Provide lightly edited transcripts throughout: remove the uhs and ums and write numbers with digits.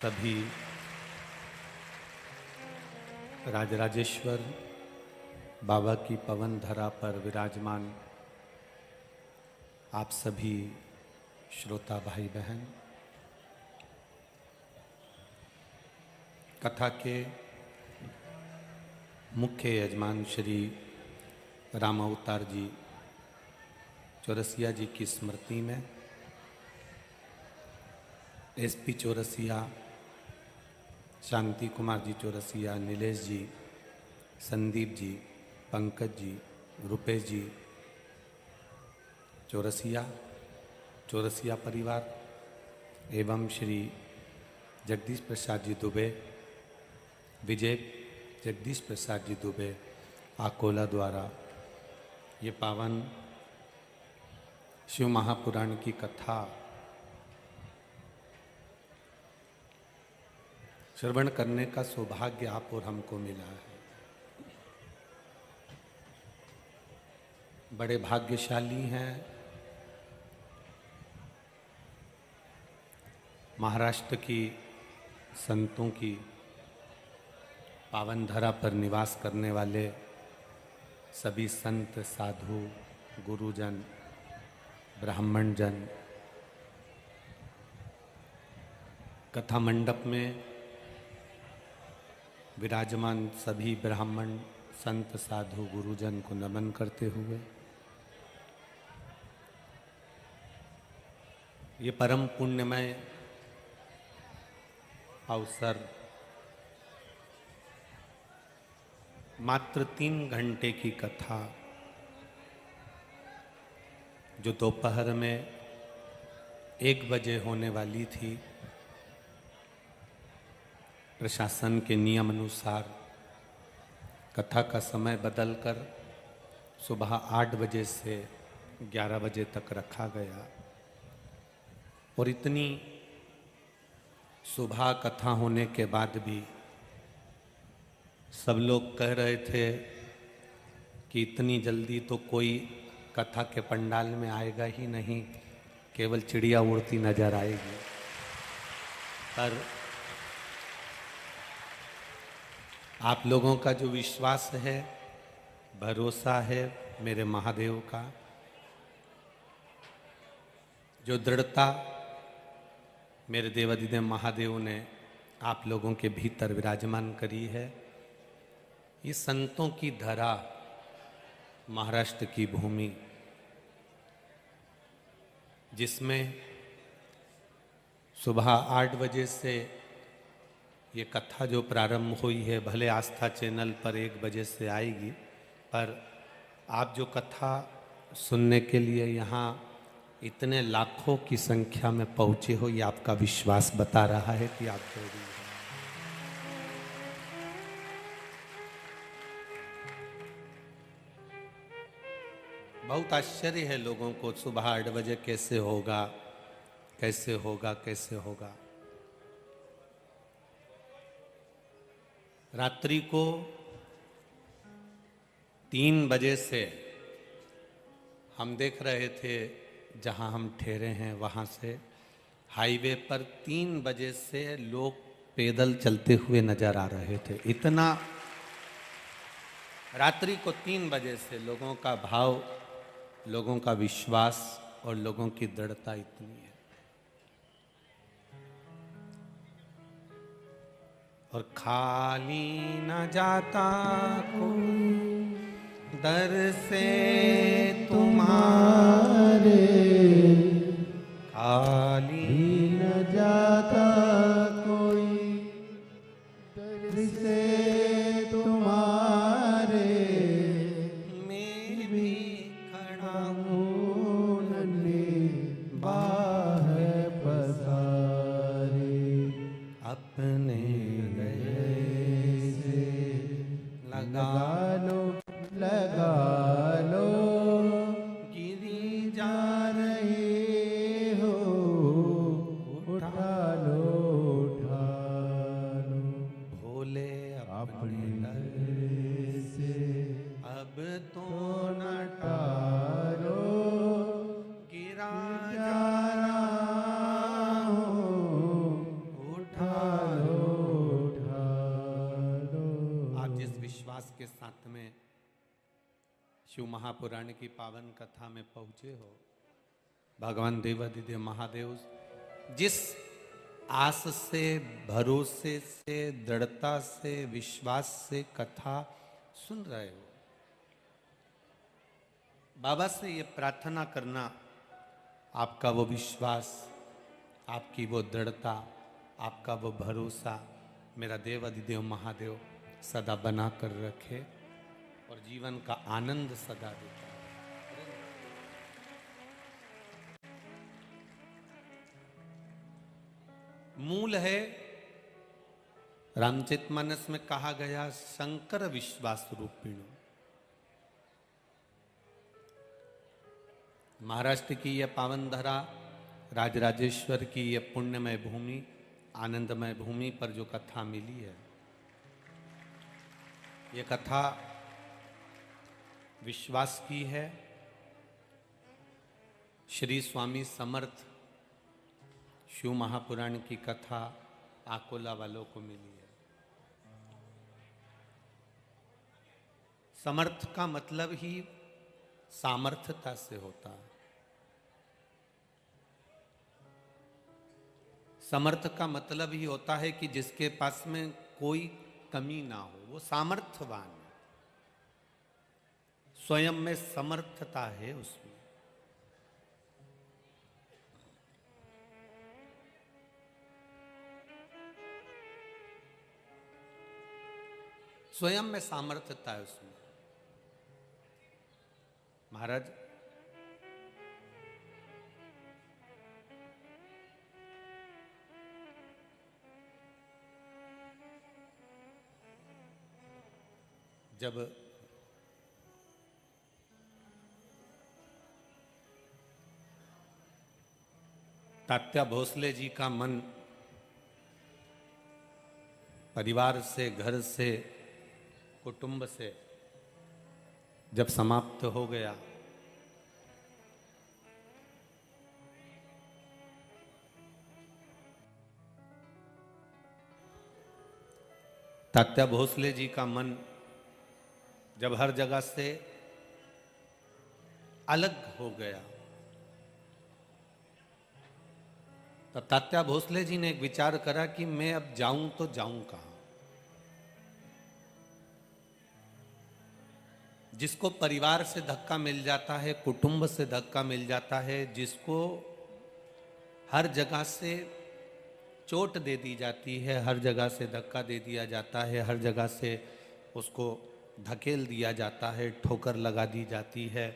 सभी राजराजेश्वर बाबा की पवन धरा पर विराजमान आप सभी श्रोता भाई बहन, कथा के मुख्य यजमान श्री राम अवतार जी चौरसिया जी की स्मृति में एसपी चौरसिया, शांति कुमार जी चौरसिया, नीलेश जी, संदीप जी, पंकज जी, रुपेश जी चौरसिया, चौरसिया परिवार एवं श्री जगदीश प्रसाद जी दुबे, विजय जगदीश प्रसाद जी दुबे आकोला द्वारा ये पावन शिव महापुराण की कथा श्रवण करने का सौभाग्य आप और हमको मिला है। बड़े भाग्यशाली हैं। महाराष्ट्र की संतों की पावन धरा पर निवास करने वाले सभी संत, साधु, गुरुजन, ब्राह्मण जन कथा मंडप में विराजमान सभी ब्राह्मण, संत, साधु, गुरुजन को नमन करते हुए ये परम पुण्यमय अवसर मात्र 3 घंटे की कथा जो दोपहर में 1 बजे होने वाली थी, प्रशासन के नियम अनुसार कथा का समय बदलकर सुबह 8 बजे से 11 बजे तक रखा गया। और इतनी सुबह कथा होने के बाद भी सब लोग कह रहे थे कि इतनी जल्दी तो कोई कथा के पंडाल में आएगा ही नहीं, केवल चिड़िया उड़ती नजर आएगी। पर आप लोगों का जो विश्वास है, भरोसा है मेरे महादेव का, जो दृढ़ता मेरे देवाधिदेव महादेव ने आप लोगों के भीतर विराजमान करी है, ये संतों की धरा, महाराष्ट्र की भूमि, जिसमें सुबह 8 बजे से ये कथा जो प्रारंभ हुई है, भले आस्था चैनल पर 1 बजे से आएगी, पर आप जो कथा सुनने के लिए यहाँ इतने लाखों की संख्या में पहुँचे हो, ये आपका विश्वास बता रहा है कि आप जरूरी हैं। बहुत आश्चर्य है लोगों को, सुबह 8 बजे कैसे होगा, कैसे होगा, कैसे होगा। रात्रि को 3 बजे से हम देख रहे थे, जहां हम ठहरे हैं वहां से हाईवे पर 3 बजे से लोग पैदल चलते हुए नजर आ रहे थे। इतना रात्रि को 3 बजे से लोगों का भाव, लोगों का विश्वास और लोगों की दृढ़ता इतनी है। और खाली न जाता कोई दर से तुम्हारे, खाली न जाता कोई दर से तुम्हारे, मैं भी खड़ा हूँ नन्हे बाहें पसारे, अपने लगा लो गिरी जा रहे हो, उठा लो, उठा लो, भोले अपने दर से अब तो न टालो, गिरा जा रहा हो, उठा के साथ में शिव महापुराण की पावन कथा में पहुंचे हो। भगवान देवादिदेव महादेव जिस आस से, भरोसे से, दृढ़ता से, विश्वास से कथा सुन रहे हो, बाबा से ये प्रार्थना करना आपका वो विश्वास, आपकी वो दृढ़ता, आपका वो भरोसा मेरा देवादिदेव महादेव सदा बना कर रखे और जीवन का आनंद सदा देता है। मूल है, रामचरितमानस में कहा गया शंकर विश्वास रूपिण। महाराष्ट्र की यह पावन धरा, राजराजेश्वर की यह पुण्यमय भूमि, आनंदमय भूमि पर जो कथा मिली है, ये कथा विश्वास की है। श्री स्वामी समर्थ शिव महापुराण की कथा आकोला वालों को मिली है। समर्थ का मतलब ही सामर्थ्यता से होता है। समर्थ का मतलब ही होता है कि जिसके पास में कोई कमी ना हो, वो सामर्थ्यवान है, स्वयं में समर्थता है उसमें। स्वयं में सामर्थ्यता है उसमें। महाराज जब तात्या भोसले जी का मन परिवार से, घर से, कुटुंब से जब समाप्त हो गया, तात्या भोसले जी का मन जब हर जगह से अलग हो गया, तब तात्या भोसले जी ने एक विचार करा कि मैं अब जाऊं तो जाऊं कहां। जिसको परिवार से धक्का मिल जाता है, कुटुंब से धक्का मिल जाता है, जिसको हर जगह से चोट दे दी जाती है, हर जगह से धक्का दे दिया जाता है, हर जगह से उसको धकेल दिया जाता है, ठोकर लगा दी जाती है,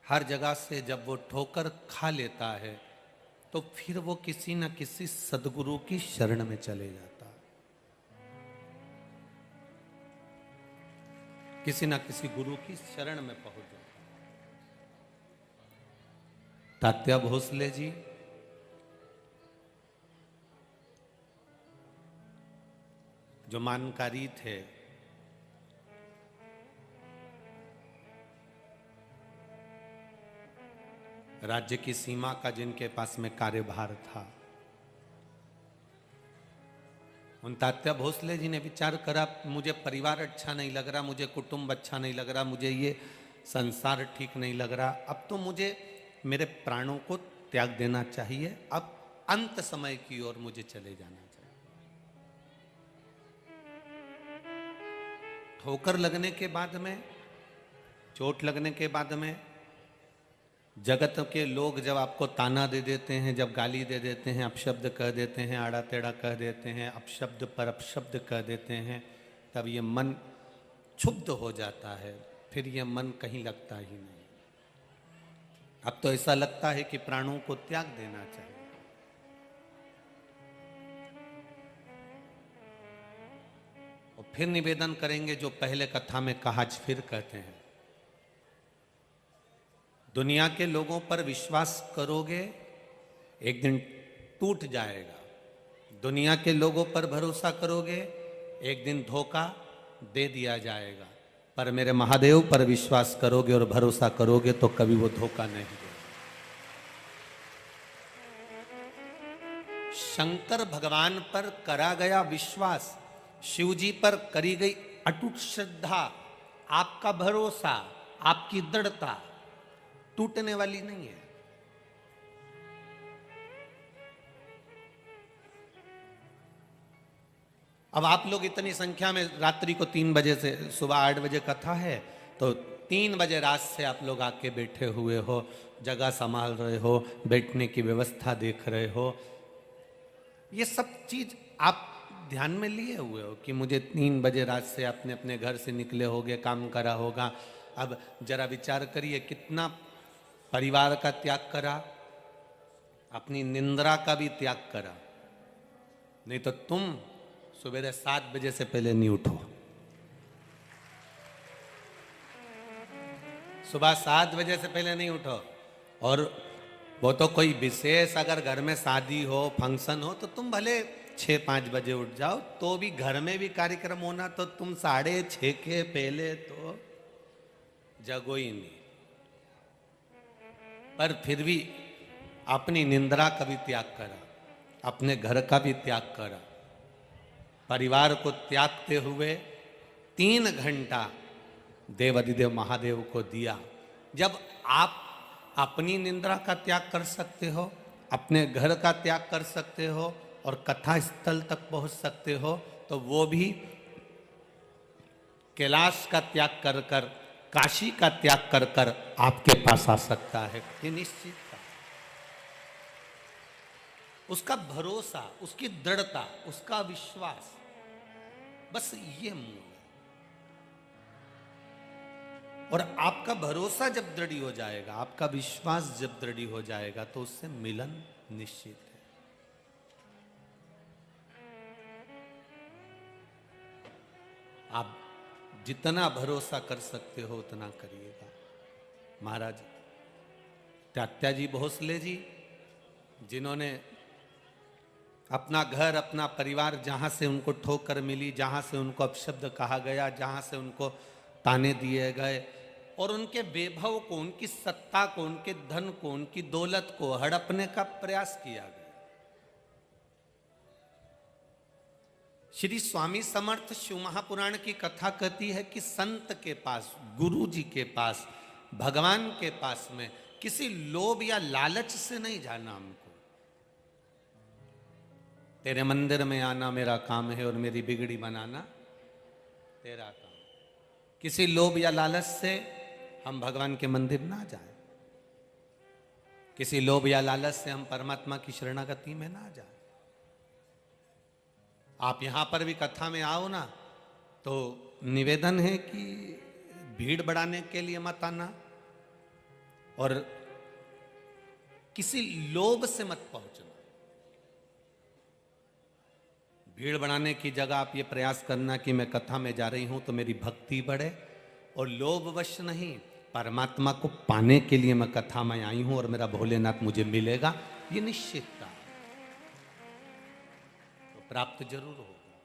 हर जगह से जब वो ठोकर खा लेता है तो फिर वो किसी न किसी सदगुरु की शरण में चले जाता है, किसी न किसी गुरु की शरण में पहुंच जाता है। तात्या भोसले जी जो मानकारी थे, राज्य की सीमा का जिनके पास में कार्यभार था, उन तात्या भोसले जी ने विचार करा, मुझे परिवार अच्छा नहीं लग रहा, मुझे कुटुंब अच्छा नहीं लग रहा, मुझे ये संसार ठीक नहीं लग रहा, अब तो मुझे मेरे प्राणों को त्याग देना चाहिए, अब अंत समय की ओर मुझे चले जाना चाहिए। ठोकर लगने के बाद में, चोट लगने के बाद में, जगत के लोग जब आपको ताना दे देते हैं, जब गाली दे देते हैं, अपशब्द कह देते हैं, आड़ा टेढ़ा कह देते हैं, अपशब्द पर अपशब्द कह देते हैं, तब ये मन क्षुब्ध हो जाता है, फिर ये मन कहीं लगता ही नहीं। अब तो ऐसा लगता है कि प्राणों को त्याग देना चाहिए। और फिर निवेदन करेंगे जो पहले कथा में कहा, फिर कहते हैं, दुनिया के लोगों पर विश्वास करोगे एक दिन टूट जाएगा, दुनिया के लोगों पर भरोसा करोगे एक दिन धोखा दे दिया जाएगा, पर मेरे महादेव पर विश्वास करोगे और भरोसा करोगे तो कभी वो धोखा नहीं देगा। शंकर भगवान पर करा गया विश्वास, शिव जी पर करी गई अटूट श्रद्धा, आपका भरोसा, आपकी दृढ़ता टूटने वाली नहीं है। अब आप लोग इतनी संख्या में रात्रि को 3 बजे से सुबह 8 बजे कथा है, तो 3 बजे रात से आप लोग आके बैठे हुए हो, जगह संभाल रहे हो, बैठने की व्यवस्था देख रहे हो। ये सब चीज आप ध्यान में लिए हुए हो कि मुझे 3 बजे रात से आपने अपने घर से निकले होगे, काम करा होगा। अब जरा विचार करिए कितना परिवार का त्याग करा, अपनी निंद्रा का भी त्याग करा। नहीं तो तुम सुबह 7 बजे से पहले नहीं उठो। सुबह 7 बजे से पहले नहीं उठो। और वो तो कोई विशेष अगर घर में शादी हो, फंक्शन हो, तो तुम भले 6-5 बजे उठ जाओ, तो भी घर में भी कार्यक्रम होना, तो तुम 6:30 के पहले तो जगो ही नहीं। पर फिर भी अपनी निंद्रा का भी त्याग करा, अपने घर का भी त्याग करा, परिवार को त्यागते हुए 3 घंटा देवाधिदेव महादेव को दिया। जब आप अपनी निंद्रा का त्याग कर सकते हो, अपने घर का त्याग कर सकते हो और कथा स्थल तक पहुंच सकते हो, तो वो भी कैलाश का त्याग कर कर, काशी का त्याग कर कर आपके पास आ सकता है। ये निश्चित है। उसका भरोसा, उसकी दृढ़ता, उसका विश्वास, बस ये मूल है। और आपका भरोसा जब दृढ़ हो जाएगा, आपका विश्वास जब दृढ़ हो जाएगा, तो उससे मिलन निश्चित है। आप जितना भरोसा कर सकते हो उतना करिएगा। महाराज त्यात्याजी भोसले जी, जिन्होंने अपना घर, अपना परिवार, जहां से उनको ठोकर मिली, जहां से उनको अपशब्द कहा गया, जहां से उनको ताने दिए गए, और उनके वैभव को, उनकी सत्ता को, उनके धन को, उनकी दौलत को हड़पने का प्रयास किया गया। श्री स्वामी समर्थ शिव महापुराण की कथा कहती है कि संत के पास, गुरु जी के पास, भगवान के पास में किसी लोभ या लालच से नहीं जाना हमको। तेरे मंदिर में आना मेरा काम है और मेरी बिगड़ी बनाना तेरा काम। किसी लोभ या लालच से हम भगवान के मंदिर ना जाएं, किसी लोभ या लालच से हम परमात्मा की शरणागति में ना जाएं। आप यहां पर भी कथा में आओ ना, तो निवेदन है कि भीड़ बढ़ाने के लिए मत आना और किसी लोभ से मत पहुंचना। भीड़ बढ़ाने की जगह आप ये प्रयास करना कि मैं कथा में जा रही हूं तो मेरी भक्ति बढ़े, और लोभवश नहीं, परमात्मा को पाने के लिए मैं कथा में आई हूं और मेरा भोलेनाथ मुझे मिलेगा, ये निश्चितता तो प्राप्त जरूर होगा,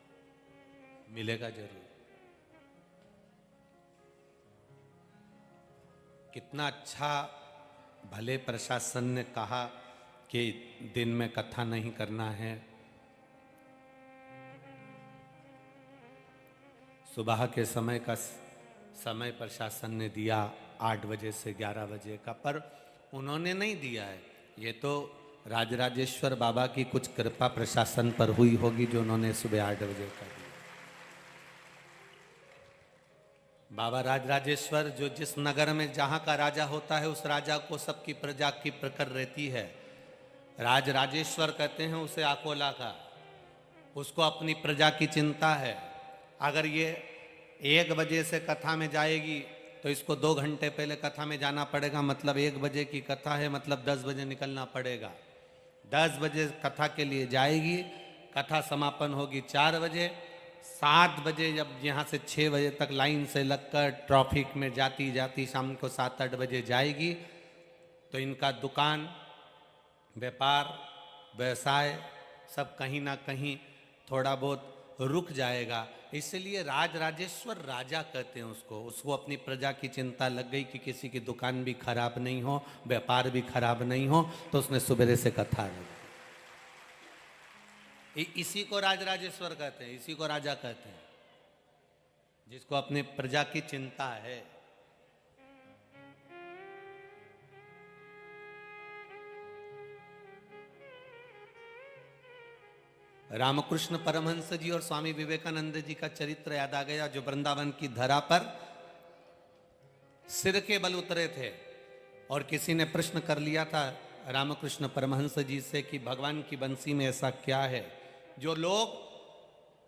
मिलेगा जरूर। कितना अच्छा भले प्रशासन ने कहा कि दिन में कथा नहीं करना है। सुबह के समय का समय प्रशासन ने दिया 8 बजे से 11 बजे का, पर उन्होंने नहीं दिया है। ये तो राजराजेश्वर बाबा की कुछ कृपा प्रशासन पर हुई होगी जो उन्होंने सुबह 8 बजे का दिया। बाबा राजराजेश्वर जो जिस नगर में जहाँ का राजा होता है, उस राजा को सबकी प्रजा की प्रकर रहती है। राजराजेश्वर कहते हैं उसे आकोला का, उसको अपनी प्रजा की चिंता है। अगर ये 1 बजे से कथा में जाएगी तो इसको 2 घंटे पहले कथा में जाना पड़ेगा, मतलब 1 बजे की कथा है, मतलब 10 बजे निकलना पड़ेगा। 10 बजे कथा के लिए जाएगी, कथा समापन होगी 4 बजे। 7 बजे जब यहाँ से 6 बजे तक लाइन से लगकर ट्रैफिक में जाती जाती शाम को 7-8 बजे जाएगी, तो इनका दुकान, व्यापार, व्यवसाय सब कहीं ना कहीं थोड़ा बहुत रुक जाएगा। इसलिए राजराजेश्वर राजा कहते हैं उसको अपनी प्रजा की चिंता लग गई कि किसी की दुकान भी खराब नहीं हो, व्यापार भी खराब नहीं हो, तो उसने सुबह से कथा रखी। इसी को राजराजेश्वर कहते हैं, इसी को राजा कहते हैं। जिसको अपने प्रजा की चिंता है। रामकृष्ण परमहंस जी और स्वामी विवेकानंद जी का चरित्र याद आ गया, जो वृंदावन की धरा पर सिर के बल उतरे थे। और किसी ने प्रश्न कर लिया था रामकृष्ण परमहंस जी से कि भगवान की बंसी में ऐसा क्या है जो लोग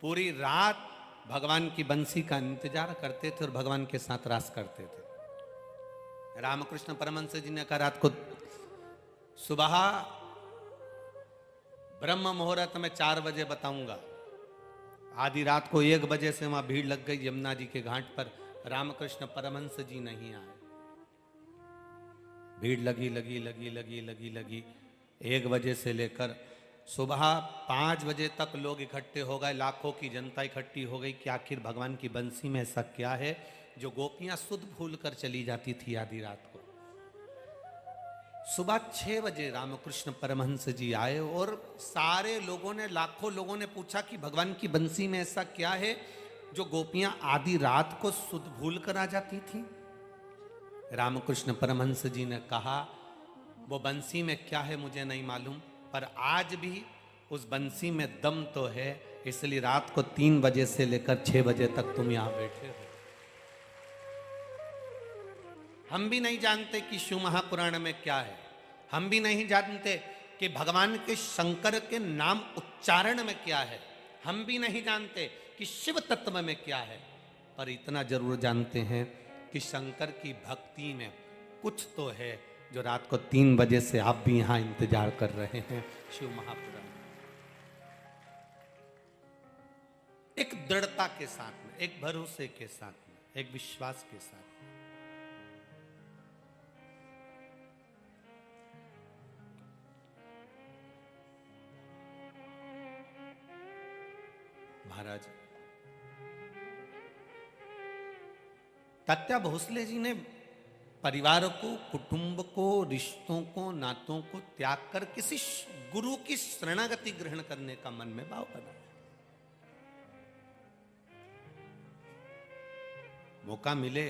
पूरी रात भगवान की बंसी का इंतजार करते थे और भगवान के साथ रास करते थे। रामकृष्ण परमहंस जी ने कहा, रात को सुबह ब्रह्म मुहूर्त में 4 बजे बताऊंगा। आधी रात को 1 बजे से वहां भीड़ लग गई यमुना जी के घाट पर, रामकृष्ण परमहंस जी नहीं आए। भीड़ लगी लगी लगी लगी लगी लगी 1 बजे से लेकर सुबह 5 बजे तक लोग इकट्ठे हो गए, लाखों की जनता इकट्ठी हो गई कि आखिर भगवान की बंसी में ऐसा क्या है जो गोपियां सुध भूल कर चली जाती थी आधी रात को। सुबह 6 बजे रामकृष्ण परमहंस जी आए और सारे लोगों ने, लाखों लोगों ने पूछा कि भगवान की बंसी में ऐसा क्या है जो गोपियां आधी रात को सुध भूल कर आ जाती थी। रामकृष्ण परमहंस जी ने कहा, वो बंसी में क्या है मुझे नहीं मालूम, पर आज भी उस बंसी में दम तो है, इसलिए रात को 3 बजे से लेकर 6 बजे तक तुम यहां बैठे हो। हम भी नहीं जानते कि शिव महापुराण में क्या है, हम भी नहीं जानते कि भगवान के शंकर के नाम उच्चारण में क्या है, हम भी नहीं जानते कि शिव तत्व में क्या है, पर इतना जरूर जानते हैं कि शंकर की भक्ति में कुछ तो है जो रात को 3 बजे से आप भी यहां इंतजार कर रहे हैं। शिव महापुराण एक दृढ़ता के साथ में, एक भरोसे के साथ में, एक विश्वास के साथ में। महाराज तात्या भोसले जी ने परिवार को, कुटुंब को, रिश्तों को, नातों को त्याग कर किसी गुरु की शरणागति ग्रहण करने का मन में भाव बनाया। मौका मिले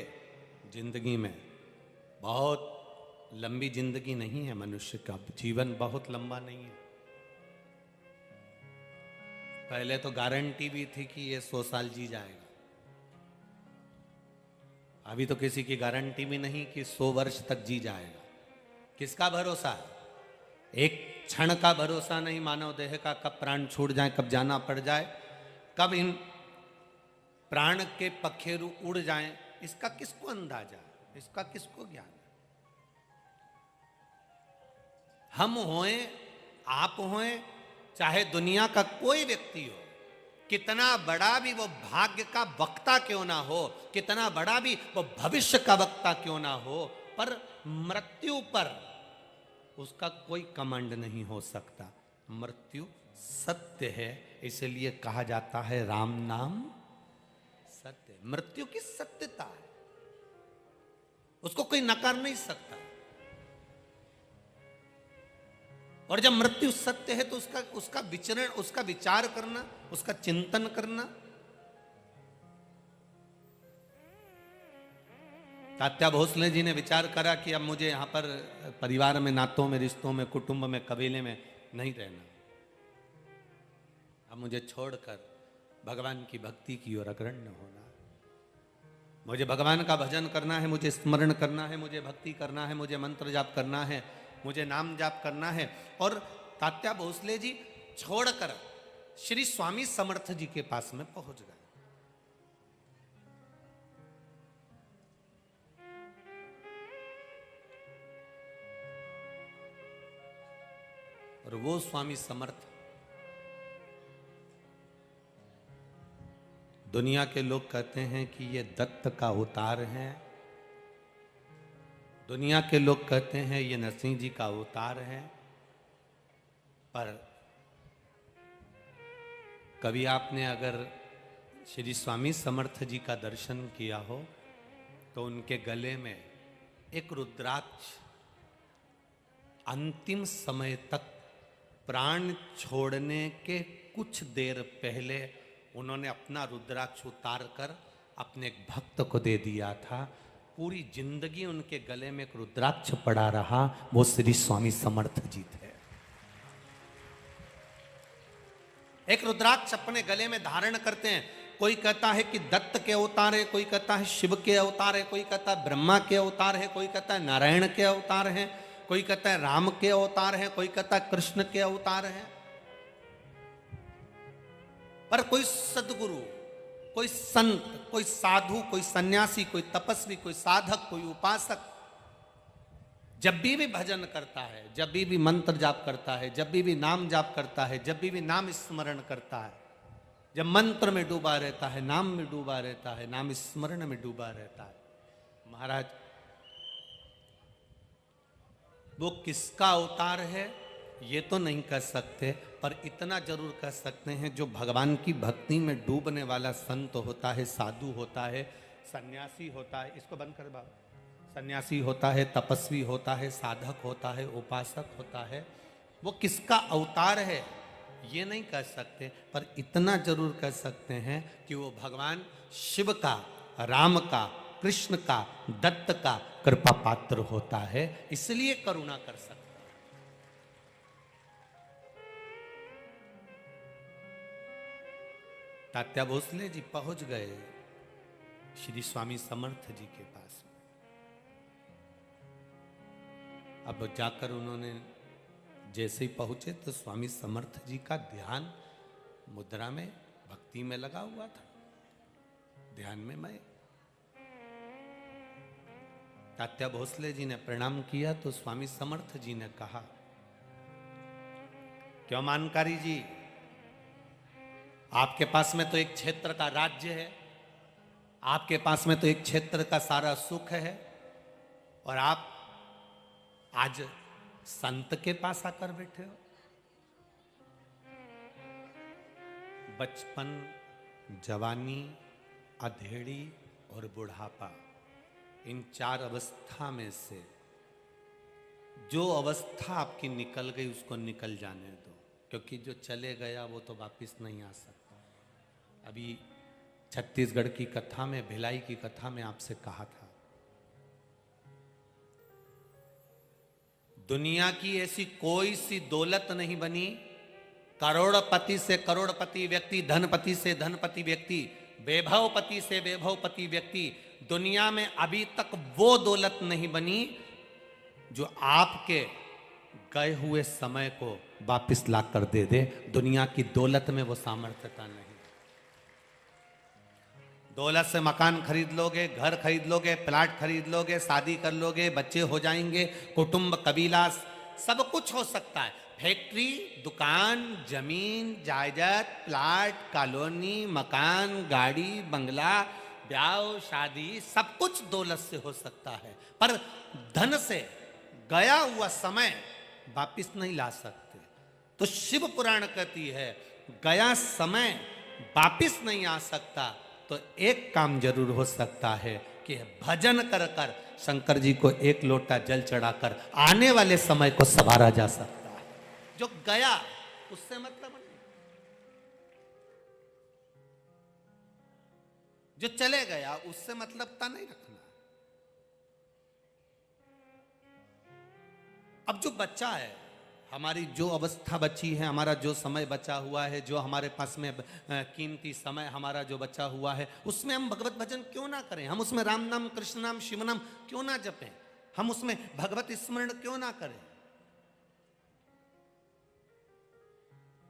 जिंदगी में, बहुत लंबी जिंदगी नहीं है मनुष्य का, जीवन बहुत लंबा नहीं है। पहले तो गारंटी भी थी कि ये 100 साल जी जाएगा, अभी तो किसी की गारंटी भी नहीं कि 100 वर्ष तक जी जाएगा। किसका भरोसा है? एक क्षण का भरोसा नहीं मानव देह का, कब प्राण छूट जाए, कब जाना पड़ जाए, कब इन प्राण के पखेरु उड़ जाएं, इसका किसको अंदाजा, इसका किसको ज्ञान? हम होएं, आप होएं, चाहे दुनिया का कोई व्यक्ति हो, कितना बड़ा भी वो भाग्य का वक्ता क्यों ना हो, कितना बड़ा भी वो भविष्य का वक्ता क्यों ना हो, पर मृत्यु पर उसका कोई कमांड नहीं हो सकता। मृत्यु सत्य है, इसलिए कहा जाता है राम नाम सत्य। मृत्यु की सत्यता है, उसको कोई नकार नहीं सकता। और जब मृत्यु सत्य है तो उसका विचरण, उसका विचार करना, उसका चिंतन करना। तात्या भोसले जी ने विचार करा कि अब मुझे यहां पर परिवार में, नातों में, रिश्तों में, कुटुंब में, कबीले में नहीं रहना, अब मुझे छोड़कर भगवान की भक्ति की ओर अग्रण्य होना। मुझे भगवान का भजन करना है, मुझे स्मरण करना है, मुझे भक्ति करना है, मुझे मंत्र जाप करना है, मुझे नाम जाप करना है। और तात्या भोसले जी छोड़कर श्री स्वामी समर्थ जी के पास में पहुंच गए। और वो स्वामी समर्थ, दुनिया के लोग कहते हैं कि ये दत्त का अवतार है, दुनिया के लोग कहते हैं ये नरसिंह जी का अवतार है, पर कभी आपने अगर श्री स्वामी समर्थ जी का दर्शन किया हो तो उनके गले में एक रुद्राक्ष, अंतिम समय तक प्राण छोड़ने के कुछ देर पहले उन्होंने अपना रुद्राक्ष उतार कर अपने एक भक्त को दे दिया था। पूरी जिंदगी उनके गले में एक रुद्राक्ष पड़ा रहा, वो श्री स्वामी समर्थ जी थे। एक रुद्राक्ष अपने गले में धारण करते हैं। कोई कहता है कि दत्त के अवतार है, कोई कहता है शिव के अवतार है, कोई कहता है ब्रह्मा के अवतार है, कोई कहता है नारायण के अवतार है, कोई कहता है राम के अवतार है, कोई कहता है कृष्ण के अवतार है। पर कोई सदगुरु, कोई संत, कोई साधु, कोई सन्यासी, कोई तपस्वी, कोई साधक, कोई उपासक जब भी भजन करता है, जब भी मंत्र जाप करता है, जब भी नाम जाप करता है, जब भी नाम स्मरण करता है, जब मंत्र में डूबा रहता है, नाम में डूबा रहता है, नाम स्मरण में डूबा रहता है। महाराज वो किसका अवतार है ये तो नहीं कह सकते, पर इतना जरूर कह सकते हैं जो भगवान की भक्ति में डूबने वाला संत होता है, साधु होता है, सन्यासी होता है, इसको बंद कर बाबा, सन्यासी होता है, तपस्वी होता है, साधक होता है, उपासक होता है, वो किसका अवतार है ये नहीं कह सकते, पर इतना जरूर कह सकते हैं कि वो भगवान शिव का, राम का, कृष्ण का, दत्त का कृपा पात्र होता है, इसलिए करुणा कर सकता है। तात्या भोसले जी पहुंच गए श्री स्वामी समर्थ जी के पास। अब जाकर उन्होंने जैसे ही पहुंचे तो स्वामी समर्थ जी का ध्यान मुद्रा में, भक्ति में लगा हुआ था, ध्यान में मैं। तात्या भोसले जी ने प्रणाम किया तो स्वामी समर्थ जी ने कहा, क्यों मानकारी जी, आपके पास में तो एक क्षेत्र का राज्य है, आपके पास में तो एक क्षेत्र का सारा सुख है, और आप आज संत के पास आकर बैठे हो। बचपन, जवानी, अधेड़ी और बुढ़ापा, इन चार अवस्था में से जो अवस्था आपकी निकल गई उसको निकल जाने दो, क्योंकि जो चले गया वो तो वापस नहीं आ सकता। अभी छत्तीसगढ़ की कथा में, भिलाई की कथा में आपसे कहा था, दुनिया की ऐसी कोई सी दौलत नहीं बनी, करोड़पति से करोड़पति व्यक्ति, धनपति से धनपति व्यक्ति, वैभवपति से वैभवपति व्यक्ति, दुनिया में अभी तक वो दौलत नहीं बनी जो आपके गए हुए समय को वापस ला कर दे दे। दुनिया की दौलत में वो सामर्थ्यता नहीं। दौलत से मकान खरीद लोगे, घर खरीद लोगे, प्लाट खरीद लोगे, शादी कर लोगे, बच्चे हो जाएंगे, कुटुंब, कबीला, सब कुछ हो सकता है। फैक्ट्री, दुकान, जमीन, जायदाद, प्लाट, कॉलोनी, मकान, गाड़ी, बंगला, ब्याह, शादी, सब कुछ दौलत से हो सकता है, पर धन से गया हुआ समय वापिस नहीं ला सकते। तो शिव पुराण कहती है गया समय वापिस नहीं आ सकता, तो एक काम जरूर हो सकता है कि भजन कर कर शंकर जी को एक लोटा जल चढ़ाकर आने वाले समय को संवारा जा सकता है। जो गया उससे मतलब नहीं, जो चले गया उससे मतलबता नहीं रखना। अब जो बच्चा है, हमारी जो अवस्था बची है, हमारा जो समय बचा हुआ है, जो हमारे पास में कीमती समय हमारा जो बचा हुआ है, उसमें हम भगवत भजन क्यों ना करें? हम उसमें राम नाम, कृष्ण नाम, शिव नाम क्यों ना जपें? हम उसमें भगवत स्मरण क्यों ना करें?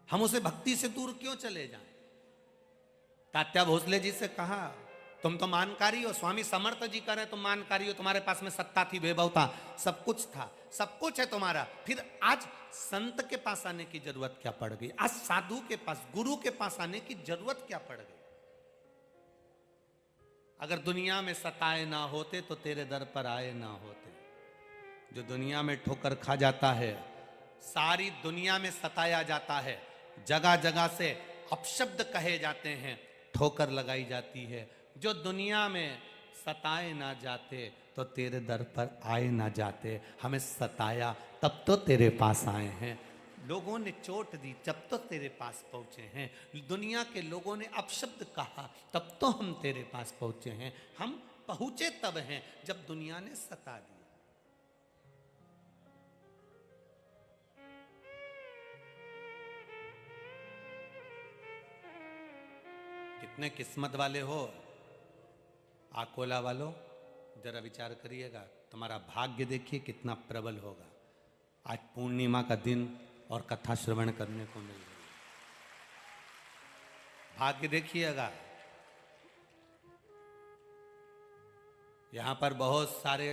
हम उसे भक्ति से दूर क्यों चले जाएं? तात्या भोसले जी से कहा, तुम तो मानकारी हो, स्वामी समर्थ जी कह रहे तुम मानकारी हो, तुम्हारे पास में सत्ता थी, वैभव था, सब कुछ था, सब कुछ है तुम्हारा, फिर आज संत के पास आने की जरूरत क्या पड़ गई? आज साधु के पास, गुरु के पास आने की जरूरत क्या पड़ गई? अगर दुनिया में सताए ना होते तो तेरे दर पर आए ना होते। जो दुनिया में ठोकर खा जाता है, सारी दुनिया में सताया जाता है, जगह जगह से अपशब्द कहे जाते हैं, ठोकर लगाई जाती है। जो दुनिया में सताए ना जाते तो तेरे दर पर आए ना जाते। हमें सताया तब तो तेरे पास आए हैं। लोगों ने चोट दी जब तो तेरे पास पहुंचे हैं, दुनिया के लोगों ने अपशब्द कहा तब तो हम तेरे पास पहुंचे हैं, हम पहुंचे तब हैं जब दुनिया ने सता दिया। कितने किस्मत वाले हो आकोला वालों, जरा विचार करिएगा, तुम्हारा भाग्य देखिए कितना प्रबल होगा। आज पूर्णिमा का दिन और कथा श्रवण करने को मिल रही है, भाग्य देखिएगा। यहां पर बहुत सारे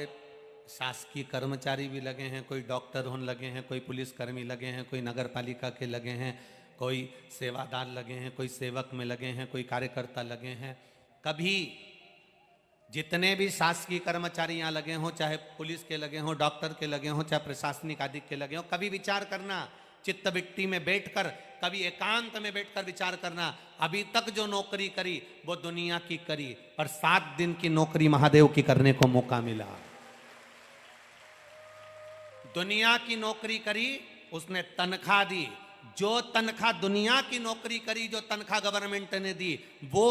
शासकीय कर्मचारी भी लगे हैं, कोई डॉक्टर होने लगे हैं, कोई पुलिसकर्मी लगे हैं, कोई नगर पालिका के लगे हैं, कोई सेवादार लगे हैं, कोई सेवक में लगे हैं, कोई कार्यकर्ता लगे हैं। कभी जितने भी शासकीय कर्मचारी यहाँ लगे हों, चाहे पुलिस के लगे हों, डॉक्टर के लगे हों, चाहे प्रशासनिक आदि के लगे हों, कभी विचार करना, चित्त बिट्टी में बैठकर, कभी एकांत में बैठकर विचार करना, अभी तक जो नौकरी करी वो दुनिया की करी, पर 7 दिन की नौकरी महादेव की करने को मौका मिला। दुनिया की नौकरी करी, उसने तनख्वाह दी, जो तनख्वाह दुनिया की नौकरी करी, जो तनख्वाह गवर्नमेंट ने दी, वो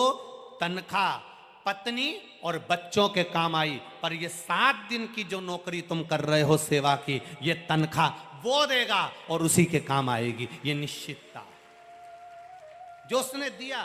तनख्वाह पत्नी और बच्चों के काम आई। पर ये 7 दिन की जो नौकरी तुम कर रहे हो सेवा की, ये तनख्वाह वो देगा और उसी के काम आएगी, ये निश्चितता जो उसने दिया।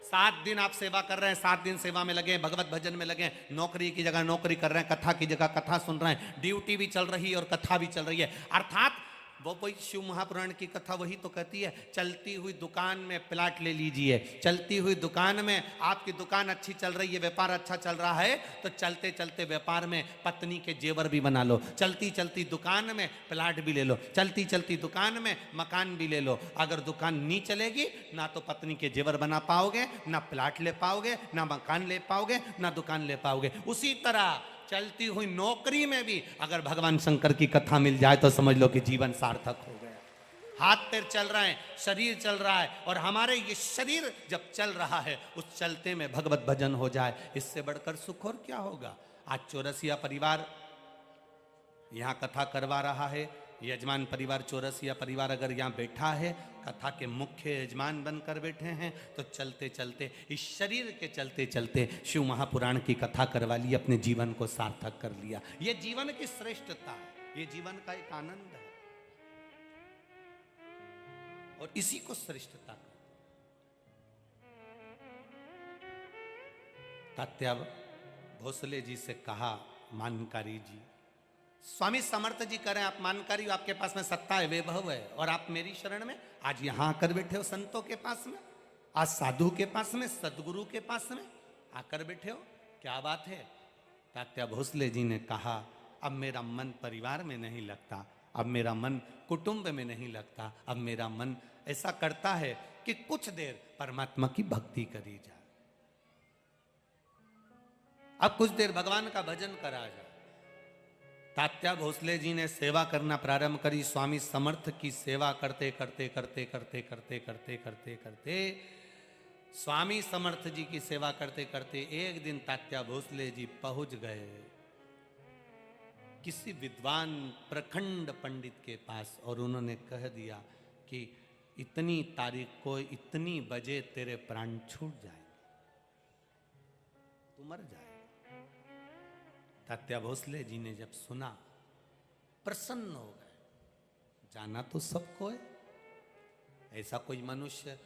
7 दिन आप सेवा कर रहे हैं, 7 दिन सेवा में लगे हैं, भगवत भजन में लगे हैं, नौकरी की जगह नौकरी कर रहे हैं, कथा की जगह कथा सुन रहे हैं, ड्यूटी भी चल रही है और कथा भी चल रही है। अर्थात वो कोई शिव महापुराण की कथा वही तो कहती है, चलती हुई दुकान में प्लाट ले लीजिए, चलती हुई दुकान में आपकी दुकान अच्छी चल रही है, व्यापार अच्छा चल रहा है, तो चलते चलते व्यापार में पत्नी के जेवर भी बना लो, चलती चलती दुकान में प्लाट भी ले लो, चलती चलती दुकान में मकान भी ले लो। अगर दुकान नहीं चलेगी ना तो पत्नी के जेवर बना पाओगे, ना प्लाट ले पाओगे, ना मकान ले पाओगे, ना दुकान ले पाओगे। उसी तरह चलती हुई नौकरी में भी अगर भगवान शंकर की कथा मिल जाए तो समझ लो कि जीवन सार्थक हो गया। हाथ पैर चल रहे हैं, शरीर चल रहा है, और हमारे ये शरीर जब चल रहा है उस चलते में भगवत भजन हो जाए, इससे बढ़कर सुख और क्या होगा। आज चौरसिया परिवार यहाँ कथा करवा रहा है, यजमान परिवार चौरसिया परिवार अगर यहाँ बैठा है, कथा के मुख्य यजमान बनकर बैठे हैं, तो चलते चलते इस शरीर के चलते चलते शिव महापुराण की कथा करवा ली, अपने जीवन को सार्थक कर लिया। ये जीवन की श्रेष्ठता है, ये जीवन का एक आनंद है, और इसी को श्रेष्ठता का तात्या भोसले जी से कहा, मानकारी जी, स्वामी समर्थ जी करें, आप मानकारी हो, आपके पास में सत्ता है, वैभव है, और आप मेरी शरण में आज यहां आकर बैठे हो, संतों के पास में, आज साधु के पास में, सदगुरु के पास में आकर बैठे हो, क्या बात है। तात्या भोसले जी ने कहा, अब मेरा मन परिवार में नहीं लगता, अब मेरा मन कुटुंब में नहीं लगता, अब मेरा मन ऐसा करता है कि कुछ देर परमात्मा की भक्ति करी जाए, अब कुछ देर भगवान का भजन करा जाए। तात्या भोसले जी ने सेवा करना प्रारंभ करी, स्वामी समर्थ की सेवा करते करते करते करते करते करते करते करते स्वामी समर्थ जी की सेवा करते करते एक दिन तात्या भोसले जी पहुंच गए किसी विद्वान प्रखंड पंडित के पास, और उन्होंने कह दिया कि इतनी तारीख को इतनी बजे तेरे प्राण छूट जाएंगे, तू मर जाए। तात्या भोसले जी ने जब सुना प्रसन्न हो गए, जाना तो सबको है, ऐसा कोई मनुष्य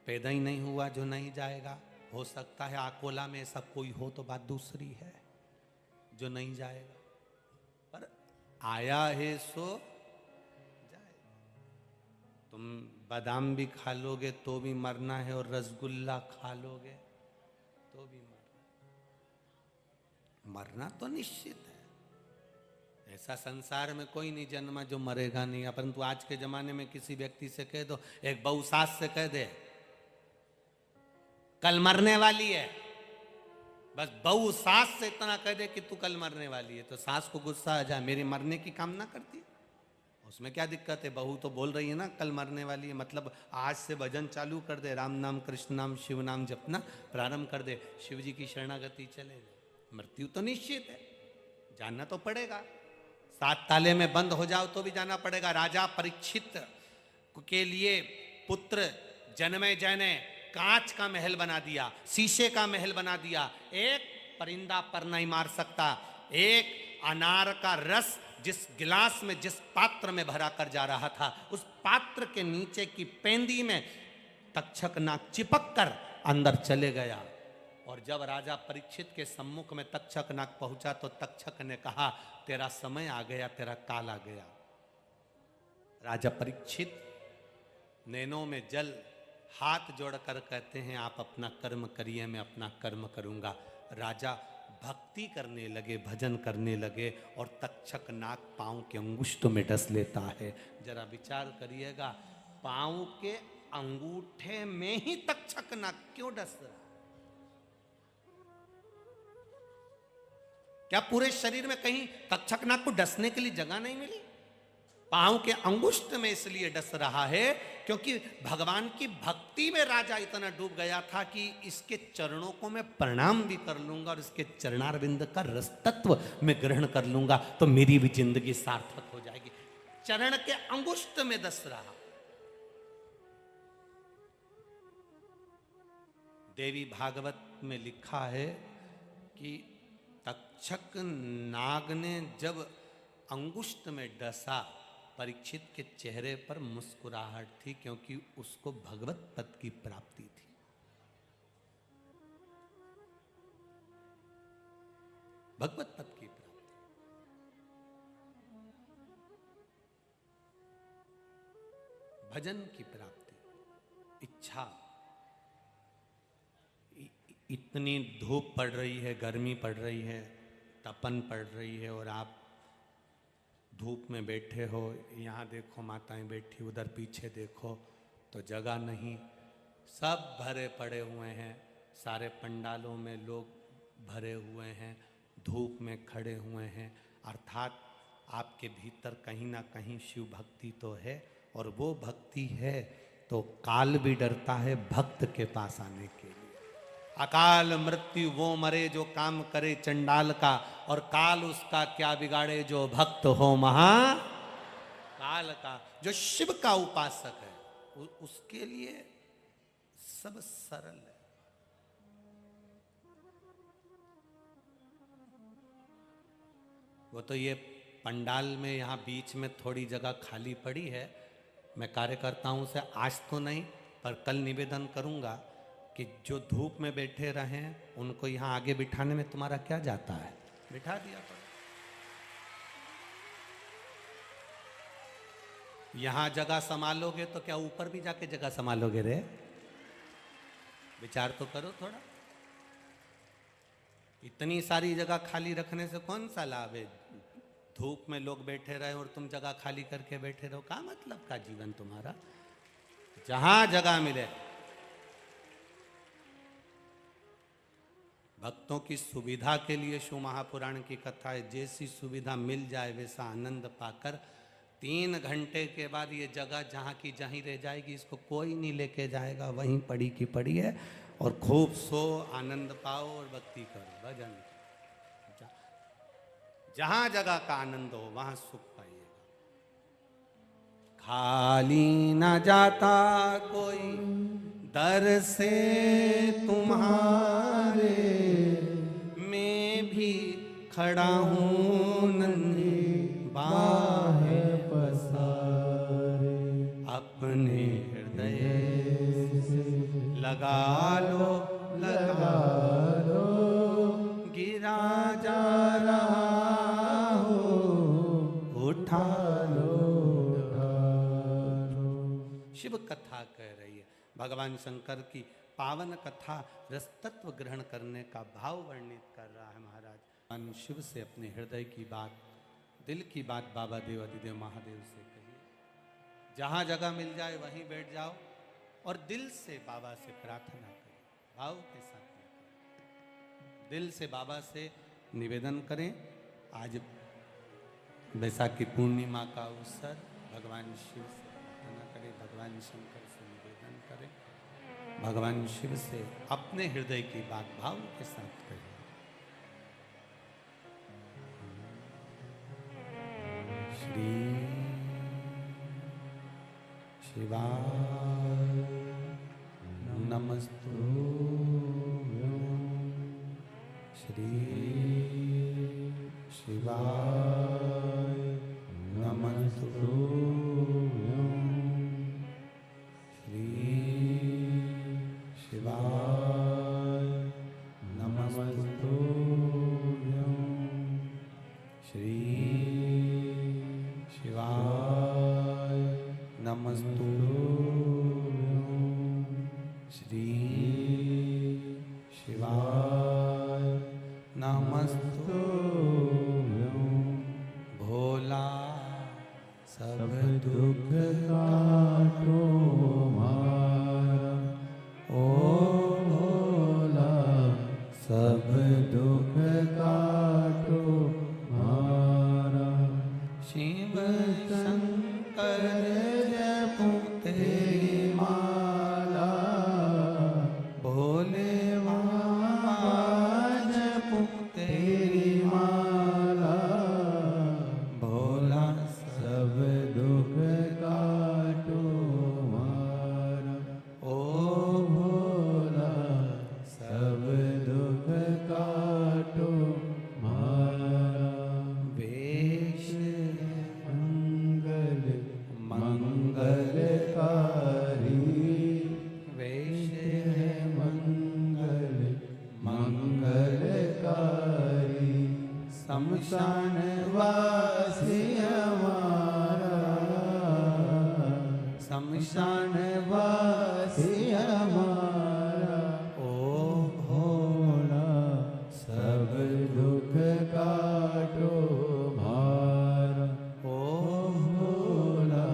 पैदा ही नहीं हुआ जो नहीं जाएगा। हो सकता है आकोला में ऐसा कोई हो तो बात दूसरी है जो नहीं जाएगा, पर आया है सो जाए। तुम बादाम भी खा लोगे तो भी मरना है, और रसगुल्ला खा लोगे तो भी मरना तो निश्चित है। ऐसा संसार में कोई नहीं जन्मा जो मरेगा नहीं। परंतु आज के जमाने में किसी व्यक्ति से कह दो, एक बहू सास से कह दे कल मरने वाली है, बस बहू सास से इतना कह दे कि तू कल मरने वाली है, तो सास को गुस्सा आ जाए, मेरी मरने की कामना करती, उसमें क्या दिक्कत है। बहू तो बोल रही है ना कल मरने वाली है, मतलब आज से भजन चालू कर दे, राम नाम कृष्ण नाम शिव नाम जपना प्रारंभ कर दे, शिव जी की शरणागति चले जाए। मृत्यु तो निश्चित है, जानना तो पड़ेगा। 7 ताले में बंद हो जाओ तो भी जाना पड़ेगा। राजा परीक्षित के लिए पुत्र जनमेजय ने कांच का महल बना दिया, शीशे का महल बना दिया। एक परिंदा पर नहीं मार सकता। एक अनार का रस जिस गिलास में, जिस पात्र में भरा कर जा रहा था, उस पात्र के नीचे की पेंदी में तक्षक नाग चिपक कर अंदर चले गया। और जब राजा परीक्षित के सम्मुख में तक्षक नाग पहुंचा तो तक्षक ने कहा, तेरा समय आ गया, तेरा काल आ गया। राजा परीक्षित नैनों में जल हाथ जोड़कर कहते हैं, आप अपना कर्म करिए, मैं अपना कर्म करूंगा। राजा भक्ति करने लगे, भजन करने लगे, और तक्षक नाग पांव के अंगुष्ठ में डस लेता है। जरा विचार करिएगा, पांव के अंगूठे में ही तक्षक नाग क्यों डस रहा? क्या पूरे शरीर में कहीं तक्षक नाग को डसने के लिए जगह नहीं मिली? पांव के अंगुष्ठ में इसलिए डस रहा है क्योंकि भगवान की भक्ति में राजा इतना डूब गया था कि इसके चरणों को मैं प्रणाम भी कर लूंगा और इसके चरणारविंद का रस तत्व मैं ग्रहण कर लूंगा तो मेरी भी जिंदगी सार्थक हो जाएगी। चरण के अंगुष्ठ में डस रहा। देवी भागवत में लिखा है कि तक्षक नाग ने जब अंगुष्ठ में डसा, परीक्षित के चेहरे पर मुस्कुराहट थी क्योंकि उसको भगवत पद की प्राप्ति थी। भगवत पद की प्राप्ति, भजन की प्राप्ति, इच्छा। इतनी धूप पड़ रही है, गर्मी पड़ रही है, तपन पड़ रही है, और आप धूप में बैठे हो। यहाँ देखो माताएं बैठी, उधर पीछे देखो तो जगह नहीं, सब भरे पड़े हुए हैं। सारे पंडालों में लोग भरे हुए हैं, धूप में खड़े हुए हैं। अर्थात आपके भीतर कहीं ना कहीं शिव भक्ति तो है, और वो भक्ति है तो काल भी डरता है भक्त के पास आने के लिए। अकाल मृत्यु वो मरे जो काम करे चंडाल का, और काल उसका क्या बिगाड़े जो भक्त हो महा काल का। जो शिव का उपासक है उसके लिए सब सरल है। वो तो ये पंडाल में यहाँ बीच में थोड़ी जगह खाली पड़ी है, मैं कार्यकर्ताओं से आज तो नहीं पर कल निवेदन करूंगा कि जो धूप में बैठे रहे उनको यहाँ आगे बिठाने में तुम्हारा क्या जाता है, बिठा दिया करो। यहाँ जगह संभालोगे तो क्या ऊपर भी जाके जगह संभालोगे रे? विचार तो करो थोड़ा। इतनी सारी जगह खाली रखने से कौन सा लाभ है? धूप में लोग बैठे रहे और तुम जगह खाली करके बैठे रहो, क्या मतलब का जीवन तुम्हारा? जहां जगह मिले। भक्तों की सुविधा के लिए शिव महापुराण की कथा है, जैसी सुविधा मिल जाए वैसा आनंद पाकर 3 घंटे के बाद ये जगह जहाँ की जहीं रह जाएगी, इसको कोई नहीं लेके जाएगा, वहीं पड़ी की पड़ी है। और खूब सो, आनंद पाओ और भक्ति करो, भजन करो। जहाँ जगह का आनंद हो वहाँ सुख पाइएगा। खाली न जाता कोई दर से तुम्हारे, मैं भी खड़ा हूँ नन्ही बाहें पसारे। अपने हृदय से लगा लो, लगा लो, गिरा जा रहा हो, उठा लो, उठा लो। शिव कथा कह रही है, भगवान शंकर की पावन कथा रसतत्व ग्रहण करने का भाव वर्णित कर रहा है महाराज। भगवान शिव से अपने हृदय की बात, दिल की बात बाबा देव अधिदेव महादेव से कहिए। जहाँ जगह मिल जाए वहीं बैठ जाओ और दिल से बाबा से प्रार्थना करें, भाव के साथ दिल से बाबा से निवेदन करें। आज बैसाखी पूर्णिमा का अवसर, भगवान शिव से प्रार्थना करें, भगवान शंकर से निवेदन करें, भगवान शिव से अपने हृदय की बात भाव के साथ करें। श्री शिव शिवाय नमस्तुभ्यं श्री शिवाय नमस्तुभ्यं श्री शिवाय नमस्तुभ्यं श्री शिवाय नमस्तुभ्यं श्री शिवाय नमस्तुभ्यं भोला सब दुख काटो हमारा, ओ भोला सब दुख काटो हमारा। शिव शंकर जपो तेरी माला, भोले बाबा जपो तेरी माला, भोला सब दुख काटो हमारा, ओ भोला सब दुख काटो हमारा। वेश मंगल मंगलकारी, वेश है मंगल मंगलकारी, शमशान वासी हमारा, शमशान वासी हमारा, ओ भोला सब दुख काटो हमारा, ओ भोला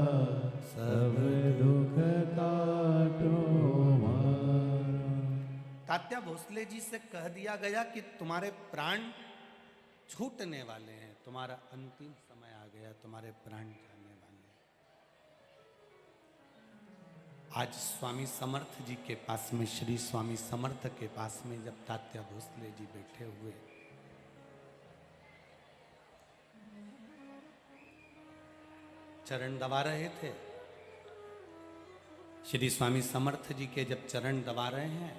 सब दुख काटो हमारा। तात्या भोसले जी से कह दिया गया कि तुम्हारे प्राण छूटने वाले हैं, तुम्हारा अंतिम समय आ गया, तुम्हारे प्राण जाने वाले हैं। आज स्वामी समर्थ जी के पास में, श्री स्वामी समर्थ के पास में जब तात्या भोसले जी बैठे हुए, चरण दबा रहे थे, श्री स्वामी समर्थ जी के जब चरण दबा रहे हैं,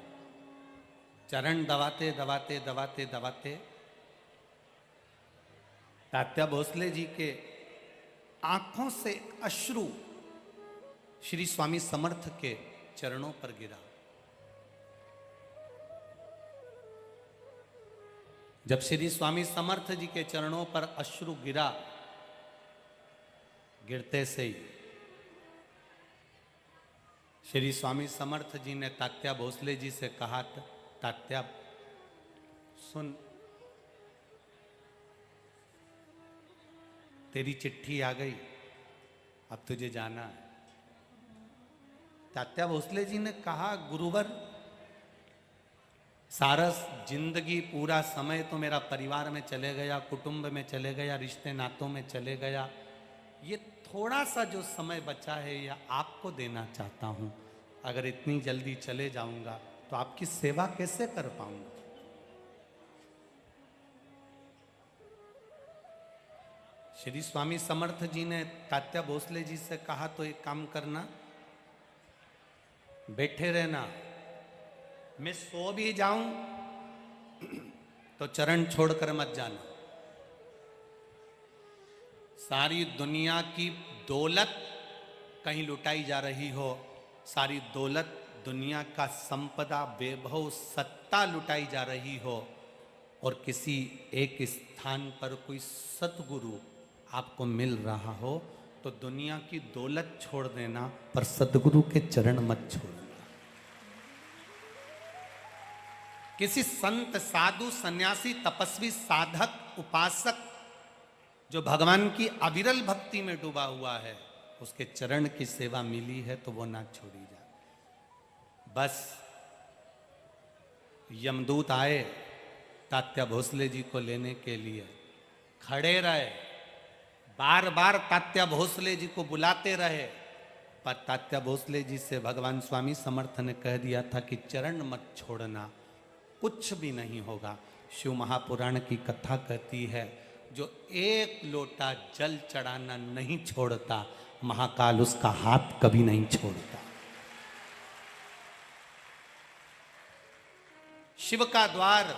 चरण दबाते दबाते दबाते दबाते तात्या भोसले जी के आंखों से अश्रु श्री स्वामी समर्थ के चरणों पर गिरा। जब श्री स्वामी समर्थ जी के चरणों पर अश्रु गिरा, गिरते से ही श्री स्वामी समर्थ जी ने तात्या भोसले जी से कहा, तात्या सुन, तेरी चिट्ठी आ गई, अब तुझे जाना है। तात्या भोसले जी ने कहा, गुरुवर सारा जिंदगी पूरा समय तो मेरा परिवार में चले गया, कुटुंब में चले गया, रिश्ते नातों में चले गया, ये थोड़ा सा जो समय बचा है यह आपको देना चाहता हूं। अगर इतनी जल्दी चले जाऊंगा तो आपकी सेवा कैसे कर पाऊंगा। श्री स्वामी समर्थ जी ने तात्या भोसले जी से कहा, तो एक काम करना, बैठे रहना, मैं सो भी जाऊं तो चरण छोड़कर मत जाना। सारी दुनिया की दौलत कहीं लुटाई जा रही हो, सारी दौलत, दुनिया का संपदा, वैभव, सत्ता लुटाई जा रही हो, और किसी एक स्थान पर कोई सतगुरु आपको मिल रहा हो, तो दुनिया की दौलत छोड़ देना, पर सतगुरु के चरण मत छोड़ना। किसी संत, साधु, सन्यासी, तपस्वी, साधक, उपासक जो भगवान की अविरल भक्ति में डूबा हुआ है, उसके चरण की सेवा मिली है तो वो ना छोड़ी जाए। बस यमदूत आए तात्या भोसले जी को लेने के लिए, खड़े रहे, बार बार तात्या भोसले जी को बुलाते रहे, पर तात्या भोसले जी से भगवान स्वामी समर्थ ने कह दिया था कि चरण मत छोड़ना, कुछ भी नहीं होगा। शिव महापुराण की कथा कहती है, जो एक लोटा जल चढ़ाना नहीं छोड़ता, महाकाल उसका हाथ कभी नहीं छोड़ता। शिव का द्वार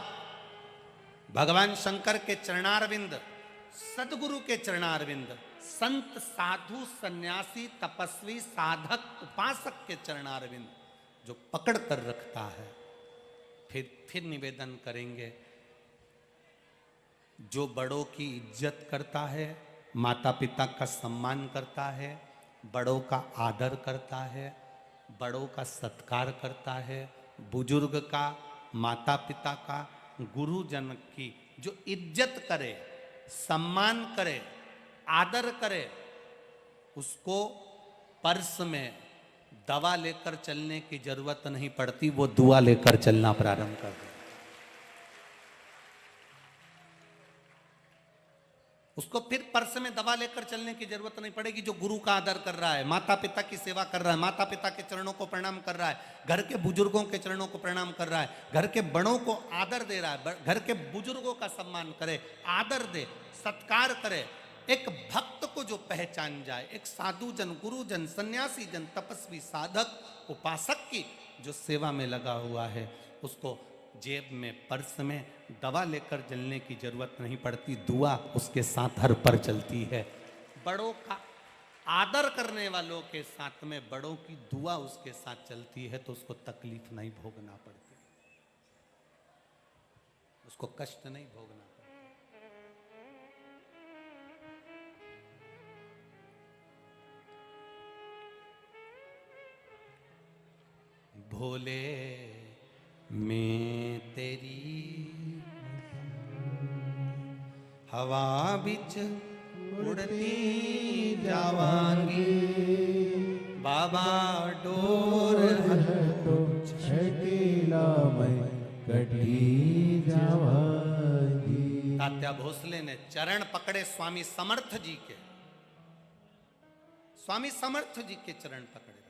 भगवान शंकर के चरणारविंद, सदगुरु के चरणारविंद, संत साधु सन्यासी तपस्वी साधक उपासक के चरणारविंद जो पकड़ कर रखता है। फिर निवेदन करेंगे, जो बड़ों की इज्जत करता है, माता पिता का सम्मान करता है, बड़ों का आदर करता है, बड़ों का सत्कार करता है, बुजुर्ग का, माता पिता का, गुरुजन की जो इज्जत करे, सम्मान करे, आदर करे, उसको पर्स में दवा लेकर चलने की जरूरत नहीं पड़ती, वो दुआ लेकर चलना प्रारंभ कर दे। उसको फिर पर्स में दवा लेकर चलने की जरूरत नहीं पड़ेगी। जो गुरु का आदर कर रहा है, माता पिता की सेवा कर रहा है, माता पिता के चरणों को प्रणाम कर रहा है, घर के बुजुर्गों के चरणों को प्रणाम कर रहा है, घर के बड़ों को आदर दे रहा है, घर के बुजुर्गों का सम्मान करे, आदर दे, सत्कार करे। एक भक्त को जो पहचान जाए, एक साधु जन, गुरुजन, सन्यासी जन, तपस्वी, साधक, उपासक की जो सेवा में लगा हुआ है, उसको जेब में, पर्स में दवा लेकर चलने की जरूरत नहीं पड़ती, दुआ उसके साथ हर पर चलती है। बड़ों का आदर करने वालों के साथ में बड़ों की दुआ उसके साथ चलती है, तो उसको तकलीफ नहीं भोगना पड़ती, उसको कष्ट नहीं भोगना पड़ता। भोले मैं तेरी हवा बिच उड़ती जावांगी, बाबा डोर हटो छकेला मैं कटी जावांगी। तात्या भोसले ने चरण पकड़े स्वामी समर्थ जी के, स्वामी समर्थ जी के चरण पकड़े रखे।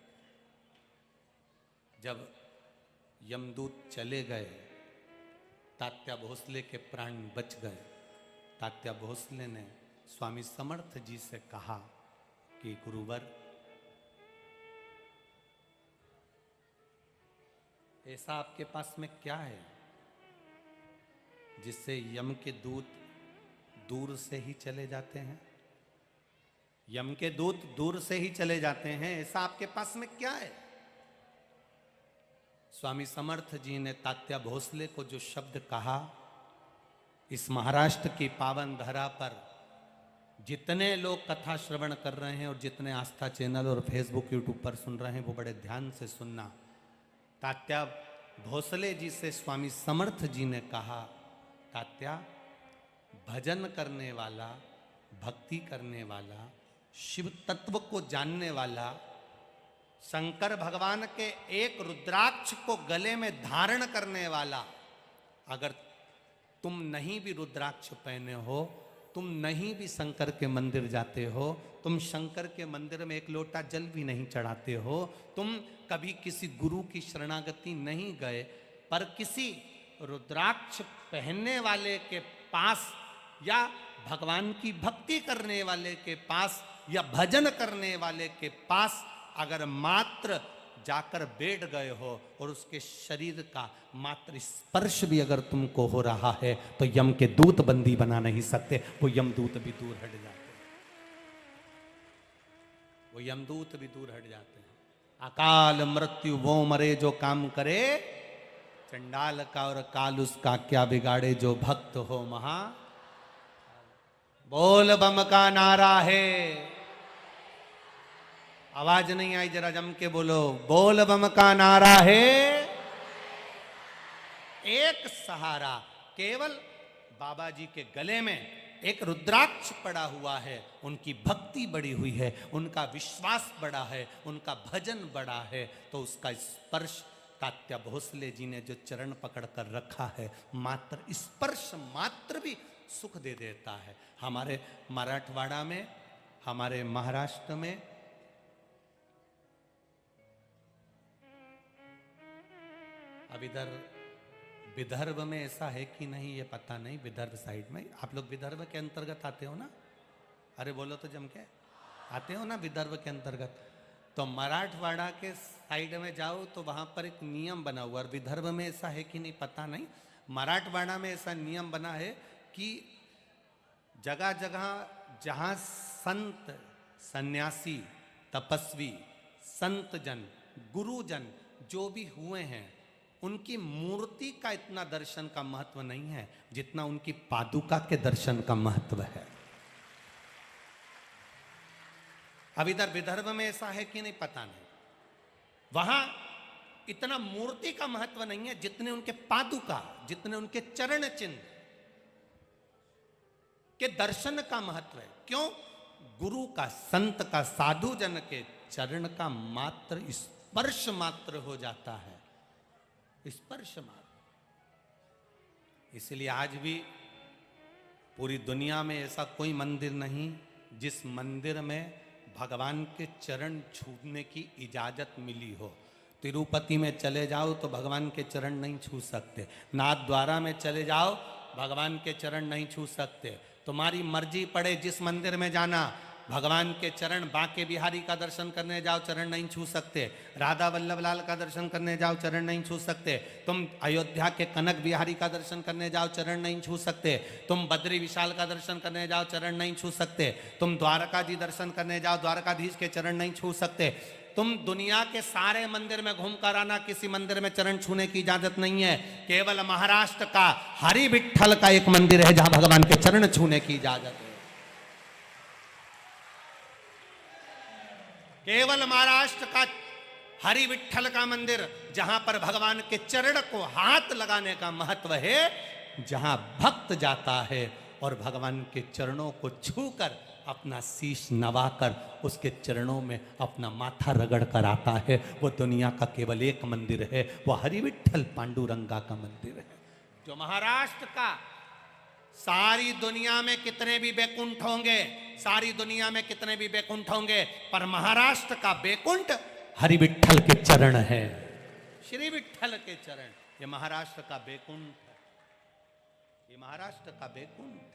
जब यमदूत चले गए, तात्या भोसले के प्राण बच गए। तात्या भोसले ने स्वामी समर्थ जी से कहा कि गुरुवर, ऐसा आपके पास में क्या है जिससे यम के दूत दूर से ही चले जाते हैं? यम के दूत दूर से ही चले जाते हैं, ऐसा आपके पास में क्या है? स्वामी समर्थ जी ने तात्या भोसले को जो शब्द कहा, इस महाराष्ट्र की पावन धरा पर जितने लोग कथा श्रवण कर रहे हैं और जितने आस्था चैनल और फेसबुक यूट्यूब पर सुन रहे हैं, वो बड़े ध्यान से सुनना। तात्या भोसले जी से स्वामी समर्थ जी ने कहा, तात्या, भजन करने वाला, भक्ति करने वाला, शिव तत्व को जानने वाला, शंकर भगवान के एक रुद्राक्ष को गले में धारण करने वाला, अगर तुम नहीं भी रुद्राक्ष पहने हो, तुम नहीं भी शंकर के मंदिर जाते हो, तुम शंकर के मंदिर में एक लोटा जल भी नहीं चढ़ाते हो, तुम कभी किसी गुरु की शरणागति नहीं गए, पर किसी रुद्राक्ष पहनने वाले के पास या भगवान की भक्ति करने वाले के पास या भजन करने वाले के पास अगर मात्र जाकर बैठ गए हो और उसके शरीर का मात्र स्पर्श भी अगर तुमको हो रहा है, तो यम के दूत बंदी बना नहीं सकते, वो यमदूत भी दूर हट जाते हैं, वो यमदूत भी दूर हट जाते हैं। अकाल मृत्यु वो मरे जो काम करे, चंडाल का और काल उसका क्या बिगाड़े, जो भक्त हो महा। बोल बम का नारा है, आवाज नहीं आई, जरा जम के बोलो, बोल बम का नारा है। एक सहारा, केवल बाबा जी के गले में एक रुद्राक्ष पड़ा हुआ है, उनकी भक्ति बड़ी हुई है, उनका विश्वास बड़ा है, उनका भजन बड़ा है, तो उसका स्पर्श तात्या भोसले जी ने जो चरण पकड़ कर रखा है, मात्र स्पर्श मात्र भी सुख दे देता है। हमारे मराठवाड़ा में, हमारे महाराष्ट्र में, अब इधर विदर्भ में ऐसा है कि नहीं ये पता नहीं, विदर्भ साइड में, आप लोग विदर्भ के अंतर्गत आते हो ना? अरे बोलो तो जम के। आते हो ना विदर्भ के अंतर्गत, तो मराठवाड़ा के साइड में जाओ तो वहां पर एक नियम बना हुआ, और विदर्भ में ऐसा है कि नहीं पता नहीं, मराठवाड़ा में ऐसा नियम बना है कि जगह जगह जहां संत, सन्यासी, तपस्वी, संत जन, गुरुजन जो भी हुए हैं, उनकी मूर्ति का इतना दर्शन का महत्व नहीं है जितना उनकी पादुका के दर्शन का महत्व है। अब इधर विदर्भ में ऐसा है कि नहीं पता नहीं, वहां इतना मूर्ति का महत्व नहीं है जितने उनके पादुका, जितने उनके चरण चिन्ह के दर्शन का महत्व है। क्यों? गुरु का, संत का, साधु जन के चरण का मात्र स्पर्श मात्र हो जाता है, स्पर्श मात्र। इसलिए आज भी पूरी दुनिया में ऐसा कोई मंदिर नहीं जिस मंदिर में भगवान के चरण छूने की इजाजत मिली हो। तिरुपति में चले जाओ तो भगवान के चरण नहीं छू सकते, नाथ द्वारा में चले जाओ भगवान के चरण नहीं छू सकते। तुम्हारी मर्जी पड़े जिस मंदिर में जाना, भगवान के चरण, बांके बिहारी का दर्शन करने जाओ चरण नहीं छू सकते, राधा वल्लभ लाल का दर्शन करने जाओ चरण नहीं छू सकते, तुम अयोध्या के कनक बिहारी का दर्शन करने जाओ चरण नहीं छू सकते, तुम बद्री विशाल का दर्शन करने जाओ चरण नहीं छू सकते, तुम द्वारका जी दर्शन करने जाओ द्वारकाधीश के चरण नहीं छू सकते। तुम दुनिया के सारे मंदिर में घूम कर आना, किसी मंदिर में चरण छूने की इजाजत नहीं है। केवल महाराष्ट्र का हरि विठ्ठल का एक मंदिर है जहां भगवान के चरण छूने की इजाजत है। केवल महाराष्ट्र का हरि विठ्ठल का मंदिर जहां पर भगवान के चरण को हाथ लगाने का महत्व है, जहां भक्त जाता है और भगवान के चरणों को छूकर अपना शीश नवाकर उसके चरणों में अपना माथा रगड़ कर आता है, वो दुनिया का केवल एक मंदिर है, वो हरि विठ्ठल पांडुरंगा का मंदिर है। जो महाराष्ट्र का, सारी दुनिया में कितने भी बैकुंठ होंगे, सारी दुनिया में कितने भी बैकुंठ होंगे, पर महाराष्ट्र का बैकुंठ हरि विठ्ठल के चरण है, श्री विठ्ठल के चरण। ये महाराष्ट्र का बैकुंठ है, ये महाराष्ट्र का बैकुंठ।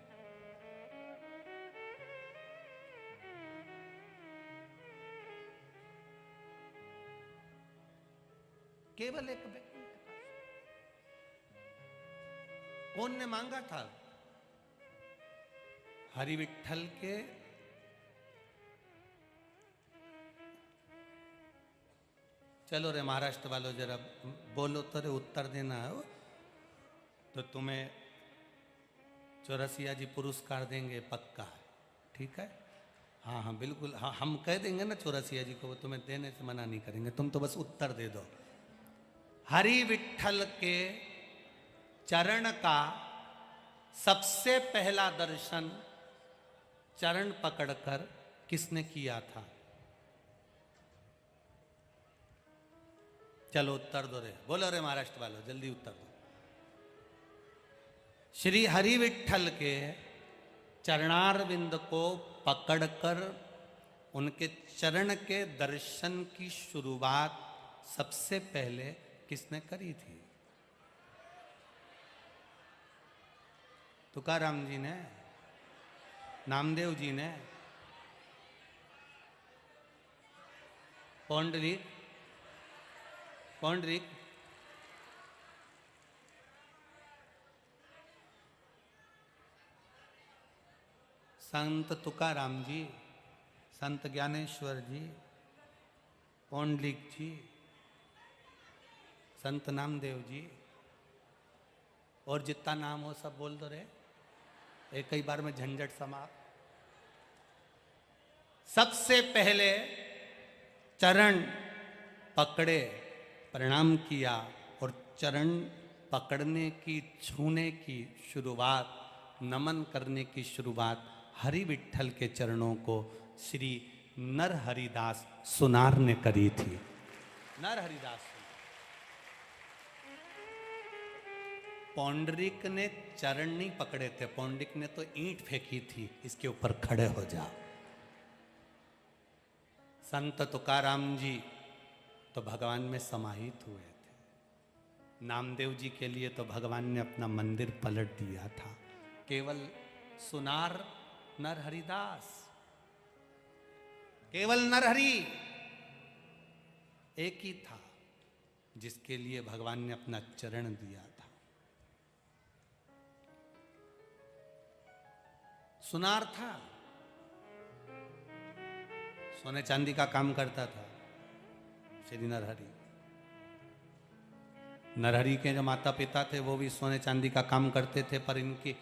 केवल एक बैकुंठ का। कौन ने मांगा था? हरि विठ्ठल के चलो रे महाराष्ट्र वालों जरा बोलो तो रे, उत्तर देना हो तो तुम्हें चौरसिया जी पुरस्कार देंगे पक्का, ठीक है? हाँ हाँ बिल्कुल, हाँ हम कह देंगे ना चौरसिया जी को, वो तुम्हें देने से मना नहीं करेंगे, तुम तो बस उत्तर दे दो। हरि विठ्ठल के चरण का सबसे पहला दर्शन चरण पकड़कर किसने किया था? चलो उत्तर दो रे, बोलो रे महाराष्ट्र वालों, जल्दी उत्तर दो। श्री हरि विठ्ठल के चरणारविंद को पकड़कर उनके चरण के दर्शन की शुरुआत सबसे पहले किसने करी थी? तुकाराम जी ने, नामदेव जी ने, पौंडरिक, पौंडरिक, संत तुकाराम जी, संत ज्ञानेश्वर जी, पौंडलिक जी, संत नामदेव जी, और जितना नाम हो सब बोल दो रे, एक ही बार में झंझट समाप्त। सबसे पहले चरण पकड़े, प्रणाम किया और चरण पकड़ने की, छूने की शुरुआत, नमन करने की शुरुआत हरि विठ्ठल के चरणों को श्री नर हरिदास सुनार ने करी थी। नर हरिदास पौंडरिक ने चरण नहीं पकड़े थे, पौंडरिक ने तो ईंट फेंकी थी, इसके ऊपर खड़े हो जाओ। संत तुकाराम जी तो भगवान में समाहित हुए थे, नामदेव जी के लिए तो भगवान ने अपना मंदिर पलट दिया था। केवल सुनार नर हरिदास केवल नरहरि एक ही था जिसके लिए भगवान ने अपना चरण दिया था। सुनार था, सोने चांदी का काम करता था श्री नरहरि। नरहरि के जो माता पिता थे वो भी सोने चांदी का काम करते थे, पर इनकी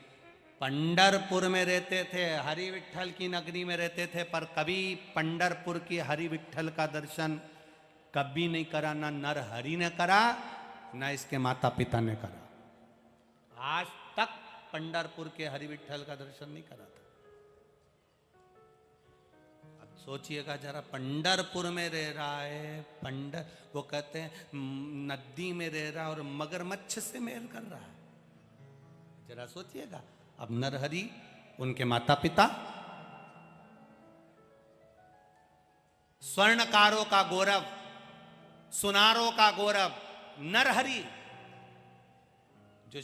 पंढरपुर में रहते थे, हरि विठ्ठल की नगरी में रहते थे, पर कभी पंढरपुर की हरि विठ्ठल का दर्शन कभी नहीं करा, ना नरहरि ने करा ना इसके माता पिता ने करा। आज तक पंढरपुर के हरि विठ्ठल का दर्शन नहीं करा था। अब सोचिएगा जरा, पंढरपुर में रह रहा है, वो कहते हैं नदी में रह रहा है और मगरमच्छ से मेल कर रहा है। जरा सोचिएगा। अब नरहरि, उनके माता पिता स्वर्णकारों का गौरव, सुनारों का गौरव नरहरि, जो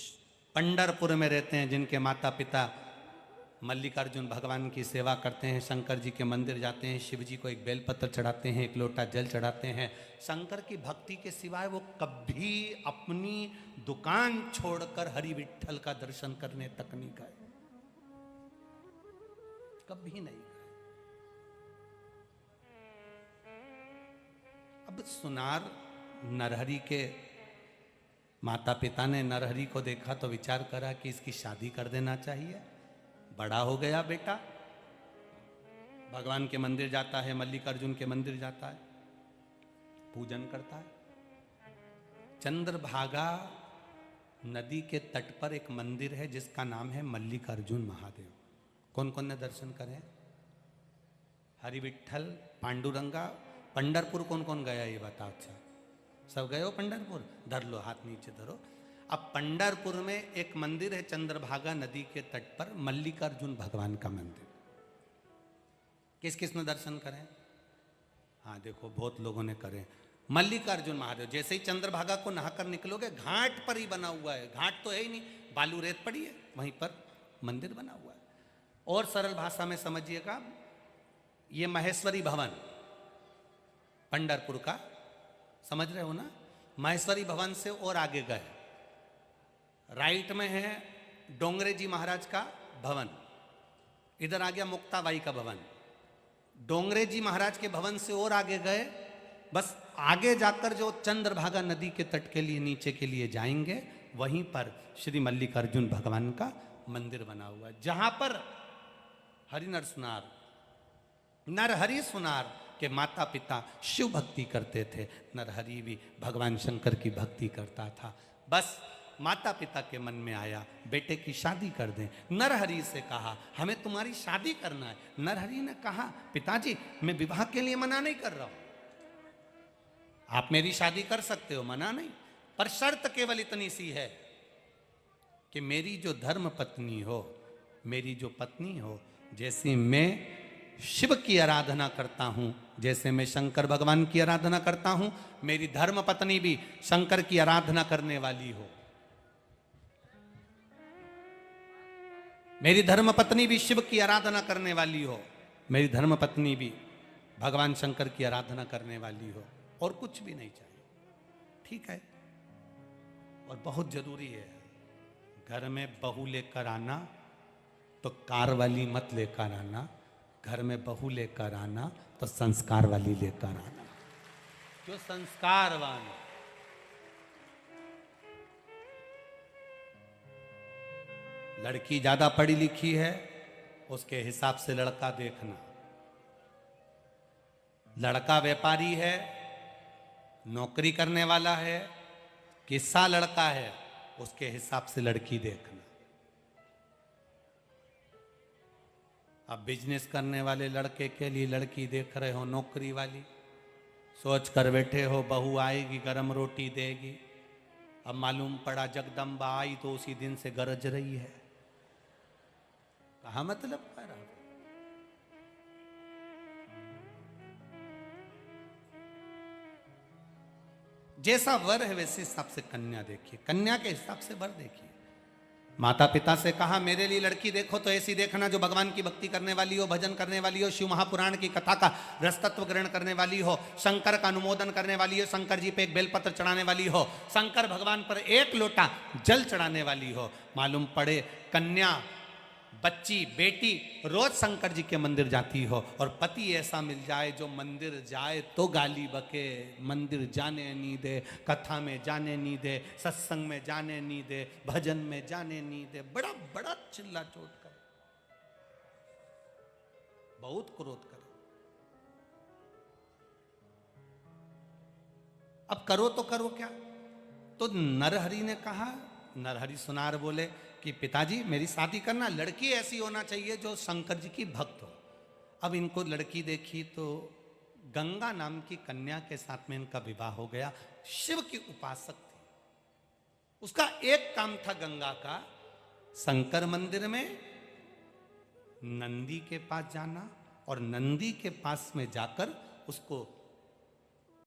पंढरपुर में रहते हैं, जिनके माता पिता मल्लिकार्जुन भगवान की सेवा करते हैं, शंकर जी के मंदिर जाते हैं, शिव जी को एक बेलपत्र चढ़ाते हैं, एक लोटा जल चढ़ाते हैं। शंकर की भक्ति के सिवाय वो कभी अपनी दुकान छोड़कर हरि विठ्ठल का दर्शन करने तक नहीं गए, कभी नहीं गए। अब सुनार नरहरि के माता पिता ने नरहरि को देखा तो विचार करा कि इसकी शादी कर देना चाहिए। बड़ा हो गया बेटा, भगवान के मंदिर जाता है, मल्लिकार्जुन के मंदिर जाता है, पूजन करता है। चंद्रभागा नदी के तट पर एक मंदिर है जिसका नाम है मल्लिकार्जुन महादेव। कौन कौन ने दर्शन करे? हरि विठ्ठल, पांडुरंगा। पंढरपुर कौन कौन गया ये बताओ। अच्छा, सब गए हो पंढरपुर? धर लो, हाथ नीचे धरो। अब पंढरपुर में एक मंदिर है चंद्रभागा नदी के तट पर, मल्लिकार्जुन भगवान का मंदिर। किस किस ने दर्शन करें? हाँ देखो, बहुत लोगों ने करे। मल्लिकार्जुन महादेव, जैसे ही चंद्रभागा को नहाकर निकलोगे घाट पर ही बना हुआ है। घाट तो है ही नहीं, बालू रेत पड़ी है, वहीं पर मंदिर बना हुआ है। और सरल भाषा में समझिएगा, ये महेश्वरी भवन पंढरपुर का, समझ रहे हो ना? महेश्वरी भवन से और आगे गए, राइट में है डोंगरे जी महाराज का भवन, इधर आ गया मुक्ताबाई का भवन। डोंगरे जी महाराज के भवन से और आगे गए, बस आगे जाकर जो चंद्रभागा नदी के तट के लिए नीचे के लिए जाएंगे, वहीं पर श्री मल्लिकार्जुन भगवान का मंदिर बना हुआ है, जहां पर हरिनर सुनार, नरहरि सुनार के माता पिता शिव भक्ति करते थे। नरहरि भी भगवान शंकर की भक्ति करता था। बस माता पिता के मन में आया बेटे की शादी कर दें। नरहरि से कहा हमें तुम्हारी शादी करना है। नरहरि ने कहा पिताजी मैं विवाह के लिए मना नहीं कर रहा हूं, आप मेरी शादी कर सकते हो, मना नहीं, पर शर्त केवल इतनी सी है कि मेरी जो धर्म पत्नी हो, मेरी जो पत्नी हो, जैसे मैं शिव की आराधना करता हूं, जैसे मैं शंकर भगवान की आराधना करता हूं, मेरी धर्म पत्नी भी शंकर की आराधना करने वाली हो। मेरी धर्म पत्नी भी शिव की आराधना करने वाली हो, मेरी धर्म पत्नी भी भगवान शंकर की आराधना करने वाली हो, और कुछ भी नहीं चाहिए। ठीक है। और बहुत जरूरी है, घर में बहू लेकर आना तो कार वाली मत लेकर आना, घर में बहू लेकर आना तो संस्कार वाली लेकर आना, जो संस्कारवान हो। लड़की ज्यादा पढ़ी लिखी है, उसके हिसाब से लड़का देखना। लड़का व्यापारी है, नौकरी करने वाला है, किस्सा लड़का है, उसके हिसाब से लड़की देखना। अब बिजनेस करने वाले लड़के के लिए लड़की देख रहे हो नौकरी वाली, सोच कर बैठे हो बहू आएगी गरम रोटी देगी। अब मालूम पड़ा जगदम्बा आई तो उसी दिन से गरज रही है। कहा मतलब कर रहा। जैसा वर है वैसे हिसाब से कन्या देखिए, कन्या के हिसाब से वर देखिए। माता पिता से कहा मेरे लिए लड़की देखो तो ऐसी देखना जो भगवान की भक्ति करने वाली हो, भजन करने वाली हो, शिव महापुराण की कथा का रसतत्व ग्रहण करने वाली हो, शंकर का अनुमोदन करने वाली हो, शंकर जी पे एक बेलपत्र चढ़ाने वाली हो, शंकर भगवान पर एक लोटा जल चढ़ाने वाली हो। मालूम पड़े कन्या, बच्ची, बेटी रोज शंकर जी के मंदिर जाती हो और पति ऐसा मिल जाए जो मंदिर जाए तो गाली बके, मंदिर जाने नहीं दे, कथा में जाने नहीं दे, सत्संग में जाने नहीं दे, भजन में जाने नहीं दे, बड़ा बड़ा चिल्ला चोट करे, बहुत क्रोध करे। अब करो तो करो क्या? तो नरहरि ने कहा, नरहरि सुनार बोले कि पिताजी मेरी शादी करना, लड़की ऐसी होना चाहिए जो शंकर जी की भक्त हो। अब इनको लड़की देखी तो गंगा नाम की कन्या के साथ में इनका विवाह हो गया। शिव की उपासक थी, उसका एक काम था गंगा का, शंकर मंदिर में नंदी के पास जाना और नंदी के पास में जाकर उसको